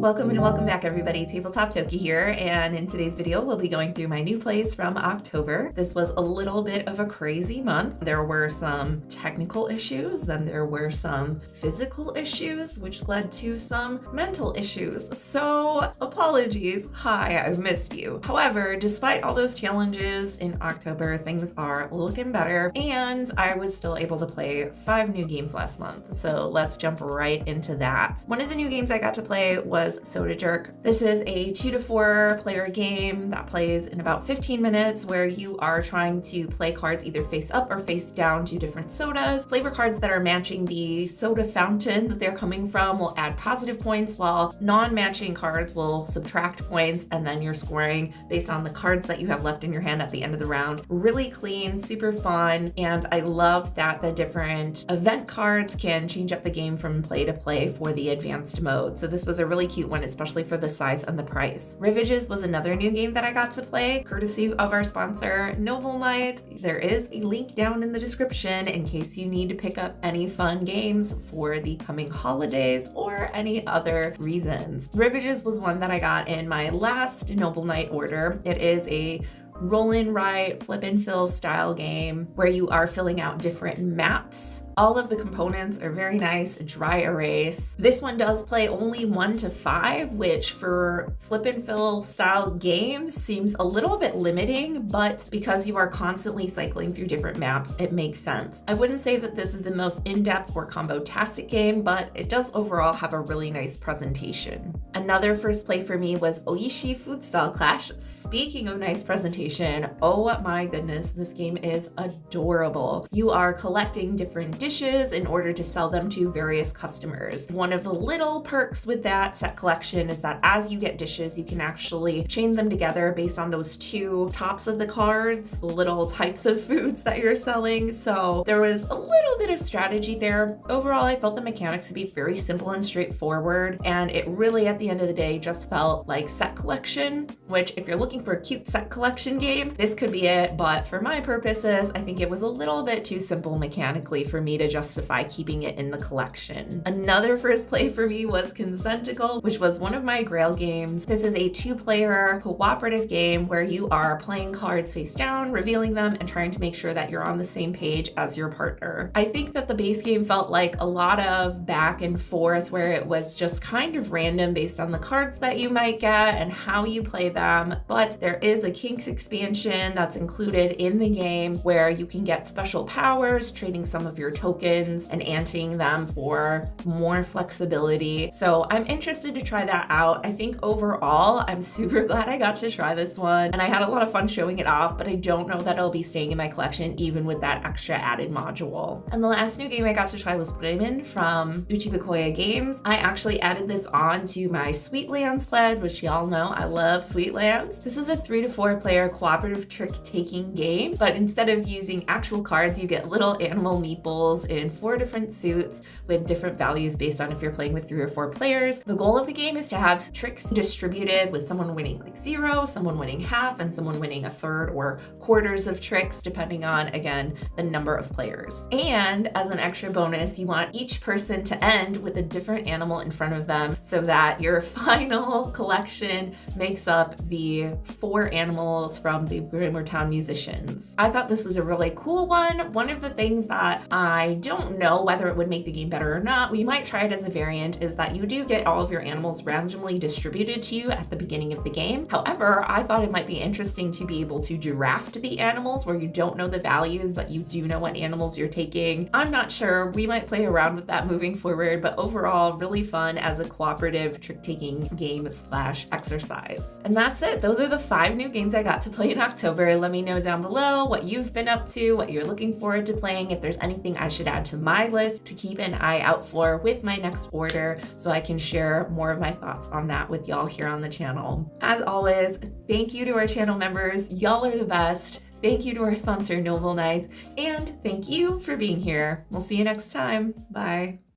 Welcome and welcome back everybody, Tabletop Toki here, and in today's video we'll be going through my new plays from October. This was a little bit of a crazy month. There were some technical issues, then there were some physical issues, which led to some mental issues. So apologies, hi, I've missed you. However, despite all those challenges in October, things are looking better, and I was still able to play 5 new games last month. So let's jump right into that. One of the new games I got to play was Soda Jerk. This is a 2 to 4 player game that plays in about 15 minutes where you are trying to play cards either face up or face down to different sodas. Flavor cards that are matching the soda fountain that they're coming from will add positive points, while non-matching cards will subtract points, and then you're scoring based on the cards that you have left in your hand at the end of the round. Really clean, super fun, and I love that the different event cards can change up the game from play to play for the advanced mode. So this was a really cute one, especially for the size and the price. Rivages was another new game that I got to play, courtesy of our sponsor, Noble Knight. There is a link down in the description in case you need to pick up any fun games for the coming holidays or any other reasons. Rivages was one that I got in my last Noble Knight order. It is a roll and write, flip and fill style game where you are filling out different maps. All of the components are very nice, dry erase. This one does play only 1 to 5, which for flip and fill style games seems a little bit limiting, but because you are constantly cycling through different maps, it makes sense. I wouldn't say that this is the most in-depth or combo-tastic game, but it does overall have a really nice presentation. Another first play for me was Oishi Food Style Clash. Speaking of nice presentation, oh my goodness, this game is adorable. You are collecting different dishes in order to sell them to various customers. One of the little perks with that set collection is that as you get dishes, you can actually chain them together based on those 2 tops of the cards, the little types of foods that you're selling. So there was a little bit of strategy there. Overall, I felt the mechanics to be very simple and straightforward, and it really at the end of the day just felt like set collection, which if you're looking for a cute set collection game, this could be it, but for my purposes, I think it was a little bit too simple mechanically for me to justify keeping it in the collection. Another first play for me was Consenticle, which was one of my Grail games. This is a 2-player cooperative game where you are playing cards face down, revealing them, and trying to make sure that you're on the same page as your partner. I think that the base game felt like a lot of back and forth where it was just kind of random based on the cards that you might get and how you play them, but there is a Kinks expansion that's included in the game where you can get special powers, trading some of your tokens and anteing them for more flexibility. So I'm interested to try that out. I think overall, I'm super glad I got to try this one, and I had a lot of fun showing it off, but I don't know that it'll be staying in my collection even with that extra added module. And the last new game I got to try was Bremen from Uchibakoya Games. I actually added this on to my Sweetlands pledge, which y'all know I love Sweetlands. This is a 3 to 4 player cooperative trick-taking game, but instead of using actual cards, you get little animal meeples in 4 different suits with different values based on if you're playing with 3 or 4 players. The goal of the game is to have tricks distributed with someone winning like 0, someone winning half, and someone winning a third or quarters of tricks, depending on, again, the number of players. And as an extra bonus, you want each person to end with a different animal in front of them so that your final collection makes up the 4 animals from the Town musicians. I thought this was a really cool one. One of the things that I don't know whether it would make the game better or not, we might try it as a variant, is that you do get all of your animals randomly distributed to you at the beginning of the game. However, I thought it might be interesting to be able to draft the animals where you don't know the values, but you do know what animals you're taking. I'm not sure. We might play around with that moving forward, but overall, really fun as a cooperative trick-taking game / exercise. And that's it. Those are the 5 new games I got to play in October. Let me know down below what you've been up to, what you're looking forward to playing, if there's anything I should add to my list to keep an eye out for with my next order so I can share more of my thoughts on that with y'all here on the channel. As always, thank you to our channel members. Y'all are the best. Thank you to our sponsor, Noble Knight, and thank you for being here. We'll see you next time. Bye.